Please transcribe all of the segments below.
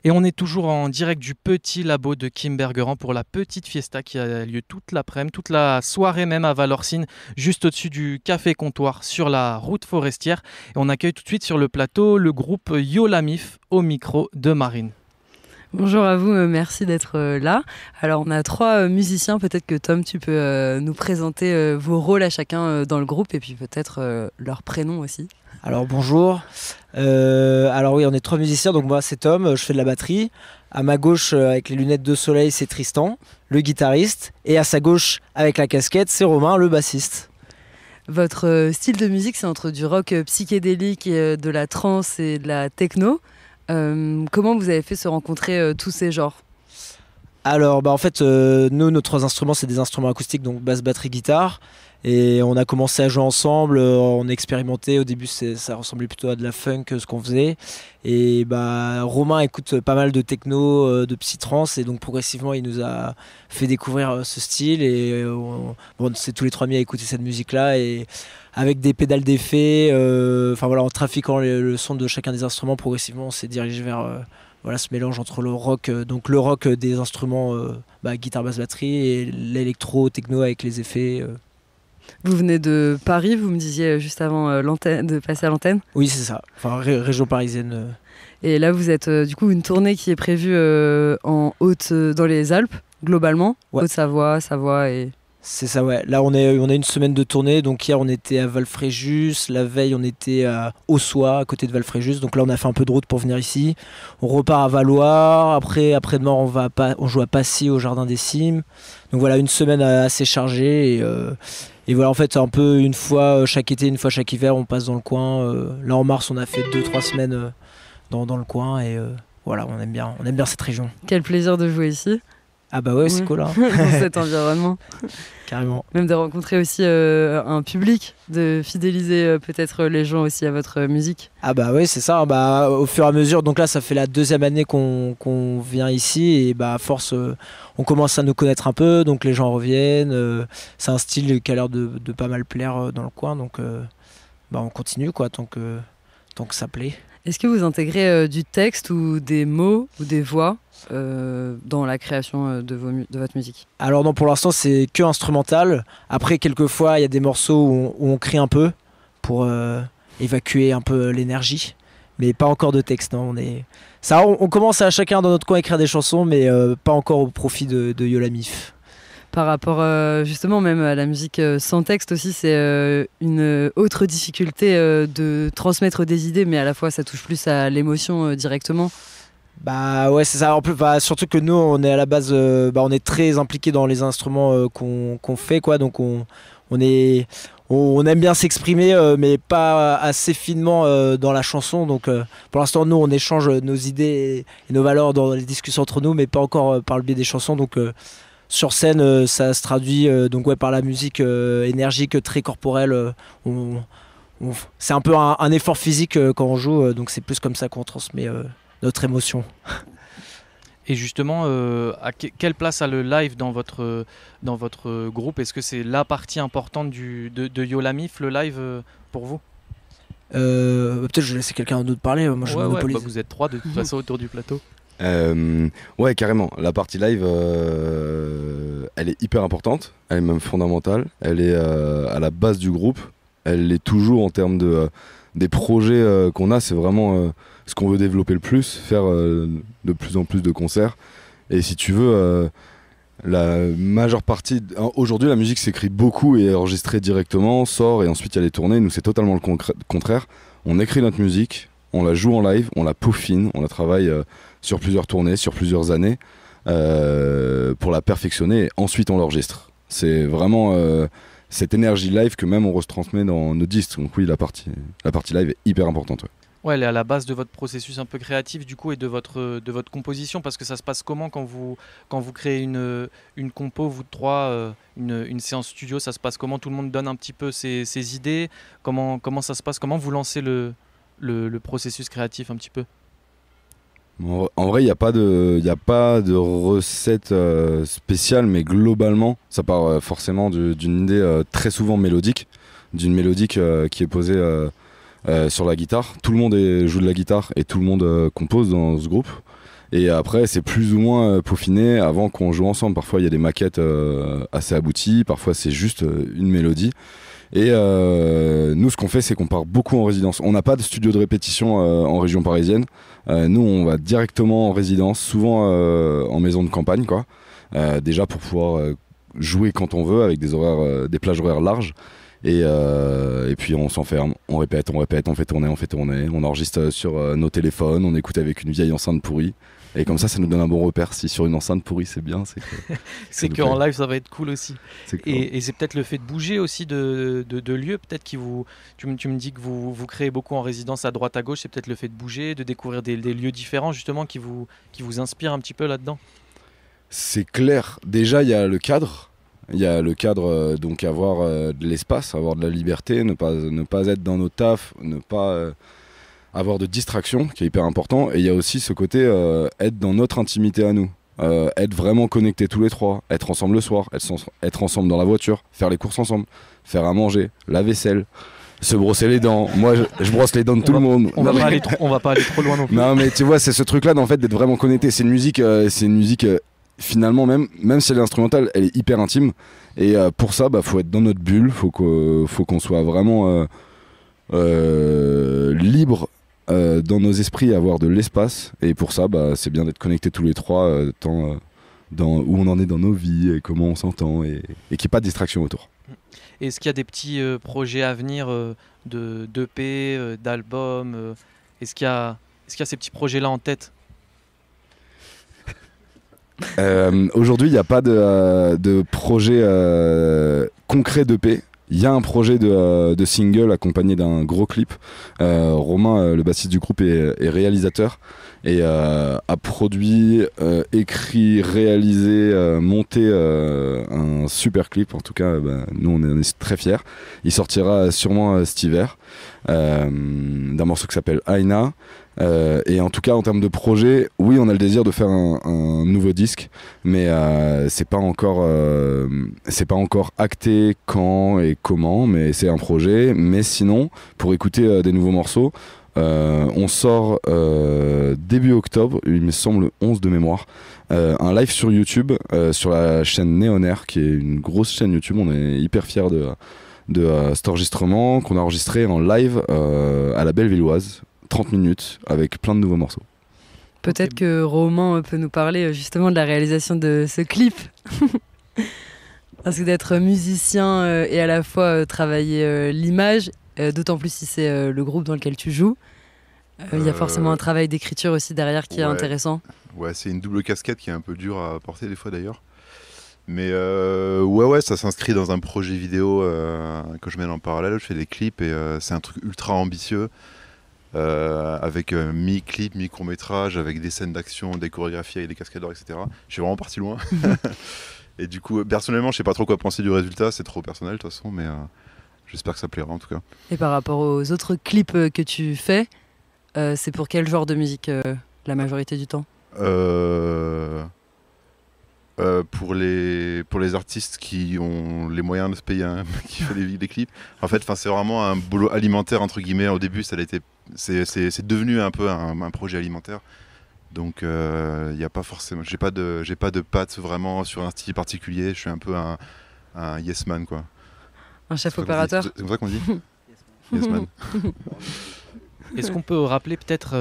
Et on est toujours en direct du petit labo de Kimbergeran pour la petite fiesta qui a lieu toute l'après-midi, toute la soirée même à Valorcine, juste au-dessus du café comptoir sur la route forestière. Et on accueille tout de suite sur le plateau le groupe Yolamif au micro de Marine. Bonjour à vous, merci d'être là. Alors on a trois musiciens, peut-être que Tom tu peux nous présenter vos rôles à chacun dans le groupe et puis peut-être leur prénom aussi. Alors bonjour, alors oui on est trois musiciens, donc moi c'est Tom, je fais de la batterie. À ma gauche avec les lunettes de soleil c'est Tristan, le guitariste. Et à sa gauche avec la casquette c'est Romain, le bassiste. Votre style de musique c'est entre du rock psychédélique, et, de la trance et de la techno. Comment vous avez fait se rencontrer tous ces genres ? Alors en fait nous nos trois instruments c'est des instruments acoustiques, donc basse, batterie, guitare. Et on a commencé à jouer ensemble, on expérimentait. Au début ça ressemblait plutôt à de la funk ce qu'on faisait. Et Romain écoute pas mal de techno, de psytrance, et donc progressivement il nous a fait découvrir ce style. Et on s'est tous les trois mis à écouter cette musique là, et avec des pédales d'effet, en trafiquant le son de chacun des instruments, progressivement on s'est dirigé vers ce mélange entre le rock, donc le rock des instruments guitare, basse, batterie, et l'électro, techno avec les effets. Vous venez de Paris, vous me disiez juste avant de passer à l'antenne. Oui, c'est ça, région parisienne. Et là, vous êtes du coup une tournée qui est prévue en dans les Alpes, globalement. Ouais. Haute-Savoie, Savoie et... C'est ça, ouais. Là, on a une semaine de tournée. Donc hier, on était à Valfréjus. La veille, on était à Ossois, à côté de Valfréjus. Donc là, on a fait un peu de route pour venir ici. On repart à Valoir. Après-demain, on joue à Passy, au Jardin des Cimes. Donc voilà, une semaine assez chargée. Et voilà, en fait, c'est un peu une fois chaque été, une fois chaque hiver, on passe dans le coin. Là, en mars, on a fait 2-3 semaines dans le coin. Et voilà, on aime bien cette région. Quel plaisir de jouer ici. Ah bah ouais, c'est cool hein. Dans cet environnement. Carrément. Même de rencontrer aussi un public, de fidéliser peut-être les gens aussi à votre musique. Ah bah ouais, c'est ça. Au fur et à mesure, donc là ça fait la deuxième année qu'on vient ici, et à force on commence à nous connaître un peu, donc les gens reviennent. C'est un style qui a l'air de pas mal plaire dans le coin, donc on continue quoi, tant que ça plaît. Est-ce que vous intégrez du texte ou des mots ou des voix dans la création de votre musique ? Alors non, pour l'instant c'est que instrumental. Après quelquefois il y a des morceaux où on crie un peu pour évacuer un peu l'énergie, mais pas encore de texte. Non. On commence à chacun dans notre coin à écrire des chansons, mais pas encore au profit de Yolamif. Par rapport justement même à la musique sans texte aussi, c'est une autre difficulté de transmettre des idées, mais à la fois ça touche plus à l'émotion directement. Bah ouais, c'est ça. En plus, surtout que nous on est à la base, on est très impliqués dans les instruments qu'on fait quoi, donc on aime bien s'exprimer, mais pas assez finement dans la chanson. Donc pour l'instant nous on échange nos idées et nos valeurs dans les discussions entre nous, mais pas encore par le biais des chansons. Donc sur scène, ça se traduit par la musique énergique, très corporelle. C'est un peu un effort physique quand on joue, donc c'est plus comme ça qu'on transmet notre émotion. Et justement, quelle place a le live dans votre groupe ? Est-ce que c'est la partie importante de Yolamif, le live, pour vous ? Peut-être je vais laisser quelqu'un d'autre parler. Moi, je monopolise. Vous êtes trois de toute façon autour du plateau. Ouais, carrément. La partie live, elle est hyper importante, elle est même fondamentale, elle est à la base du groupe, elle l'est toujours en termes des projets qu'on a, c'est vraiment ce qu'on veut développer le plus, faire de plus en plus de concerts. Et si tu veux, la majeure partie, aujourd'hui la musique s'écrit beaucoup et est enregistrée directement, sort et ensuite il y a les tournées. Nous c'est totalement le contraire, on écrit notre musique, on la joue en live, on la peaufine, on la travaille sur plusieurs tournées, sur plusieurs années, pour la perfectionner, et ensuite on l'enregistre. C'est vraiment cette énergie live que même on retransmet dans nos disques. Donc oui, la partie live est hyper importante. Ouais. Ouais, elle est à la base de votre processus un peu créatif du coup, et de votre composition, parce que ça se passe comment quand vous créez une compo, vous trois, une séance studio, ça se passe comment ? Tout le monde donne un petit peu ses idées, comment ça se passe ? Comment vous lancez le processus créatif un petit peu ? En vrai, il n'y a pas de recette spéciale, mais globalement, ça part forcément d'une idée très souvent mélodique, d'une mélodie qui est posée sur la guitare. Tout le monde joue de la guitare et tout le monde compose dans ce groupe. Et après, c'est plus ou moins peaufiné avant qu'on joue ensemble. Parfois, il y a des maquettes assez abouties, parfois, c'est juste une mélodie. Et nous, ce qu'on fait, c'est qu'on part beaucoup en résidence. On n'a pas de studio de répétition en région parisienne. Nous, on va directement en résidence, souvent en maison de campagne, quoi. Déjà pour pouvoir jouer quand on veut, avec des plages horaires larges. Et puis on s'enferme, on répète, on fait tourner, on enregistre sur nos téléphones, on écoute avec une vieille enceinte pourrie. Et comme ça nous donne un bon repère. Si sur une enceinte pourrie c'est bien, c'est que c'est qu'en live ça va être cool aussi. Cool. Et c'est peut-être le fait de bouger aussi de lieux, peut-être tu me dis que vous créez beaucoup en résidence à droite à gauche, c'est peut-être le fait de bouger, de découvrir des lieux différents justement qui vous inspirent un petit peu là-dedans. C'est clair, déjà il y a le cadre. Il y a le cadre, donc avoir de l'espace, avoir de la liberté, ne pas être dans nos tafs, ne pas avoir de distraction, qui est hyper important. Et il y a aussi ce côté être dans notre intimité à nous, être vraiment connectés tous les trois, être ensemble le soir, être ensemble dans la voiture, faire les courses ensemble, faire à manger, la vaisselle, se brosser les dents. Moi, je brosse les dents de tout le monde. On va pas aller trop loin non plus. Non, mais tu vois, c'est ce truc-là, en fait, d'être vraiment connecté. C'est une musique finalement, même si elle est instrumentale, elle est hyper intime. Et pour ça, faut être dans notre bulle, faut qu'on soit vraiment libre dans nos esprits, avoir de l'espace. Et pour ça, c'est bien d'être connectés tous les trois, où on en est dans nos vies, et comment on s'entend, et qu'il n'y ait pas de distraction autour. Est-ce qu'il y a des petits projets à venir d'EP, d'albums Est-ce qu'il y a ces petits projets-là en tête? Aujourd'hui, il n'y a pas de projet concret d'EP. Il y a un projet de single accompagné d'un gros clip. Romain, le bassiste du groupe, est réalisateur et a produit, écrit, réalisé, monté un super clip. En tout cas, nous on est très fiers. Il sortira sûrement cet hiver d'un morceau qui s'appelle Aina. Et en tout cas en termes de projet, oui, on a le désir de faire un nouveau disque, mais c'est pas encore acté quand et comment, mais c'est un projet. Mais sinon, pour écouter des nouveaux morceaux, on sort début octobre, il me semble le 11 de mémoire, un live sur YouTube, sur la chaîne Néonaire, qui est une grosse chaîne YouTube. On est hyper fiers de cet enregistrement qu'on a enregistré en live à la Bellevilloise, 30 minutes avec plein de nouveaux morceaux. Peut-être que Romain peut nous parler justement de la réalisation de ce clip. Parce que d'être musicien et à la fois travailler l'image, d'autant plus si c'est le groupe dans lequel tu joues, il y a forcément un travail d'écriture aussi derrière qui est intéressant. Ouais, c'est une double casquette qui est un peu dure à porter des fois d'ailleurs. Mais ouais, ça s'inscrit dans un projet vidéo que je mène en parallèle. Je fais des clips et c'est un truc ultra ambitieux. Avec mi-clip, mi-court-métrage, avec des scènes d'action, des chorégraphies avec des cascadeurs, etc. Je suis vraiment parti loin. Et du coup, personnellement, je sais pas trop quoi penser du résultat, c'est trop personnel de toute façon, mais j'espère que ça plaira en tout cas. Et par rapport aux autres clips que tu fais, c'est pour quel genre de musique la majorité du temps? Pour les artistes qui ont les moyens de se payer qui fait des clips, en fait, c'est vraiment un boulot alimentaire entre guillemets. Au début, c'est devenu un peu un projet alimentaire. Donc, il y a pas forcément, j'ai pas de patte vraiment sur un style particulier. Je suis un peu un yes man, quoi. Un chef opérateur. C'est comme ça qu'on dit. Yes man. Est-ce qu'on peut rappeler peut-être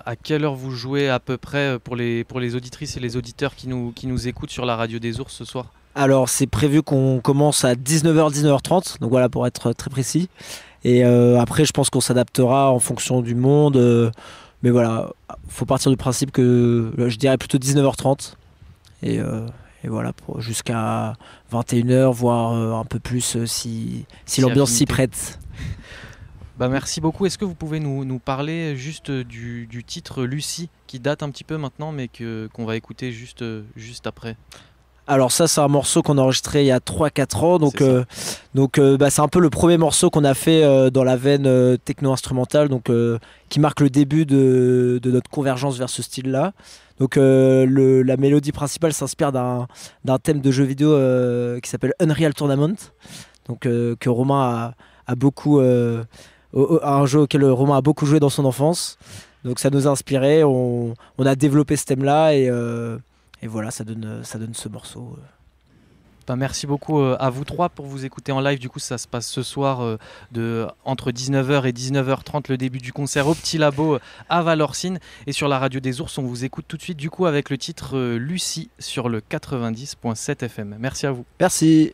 à quelle heure vous jouez à peu près pour les auditrices et les auditeurs qui nous écoutent sur la radio des ours ce soir? Alors c'est prévu qu'on commence à 19h, 19h30, donc voilà, pour être très précis. Et après je pense qu'on s'adaptera en fonction du monde. Mais voilà, faut partir du principe que je dirais plutôt 19h30. Et voilà, jusqu'à 21h, voire un peu plus si l'ambiance s'y prête. Merci beaucoup. Est-ce que vous pouvez nous parler juste du titre Lucie, qui date un petit peu maintenant, mais qu'on va écouter juste après? Alors ça, c'est un morceau qu'on a enregistré il y a 3-4 ans, donc c'est un peu le premier morceau qu'on a fait dans la veine techno-instrumentale, donc qui marque le début de notre convergence vers ce style-là. Donc la mélodie principale s'inspire d'un thème de jeu vidéo qui s'appelle Unreal Tournament, donc que Romain a beaucoup... un jeu auquel Romain a beaucoup joué dans son enfance. Donc ça nous a inspiré, on a développé ce thème-là et voilà, ça donne ce morceau. Merci beaucoup à vous trois pour vous écouter en live. Du coup, ça se passe ce soir entre 19h et 19h30, le début du concert au Petit Labo à Valorcine. Et sur la radio des Ours, on vous écoute tout de suite du coup avec le titre Lucie sur le 90.7 FM. Merci à vous. Merci.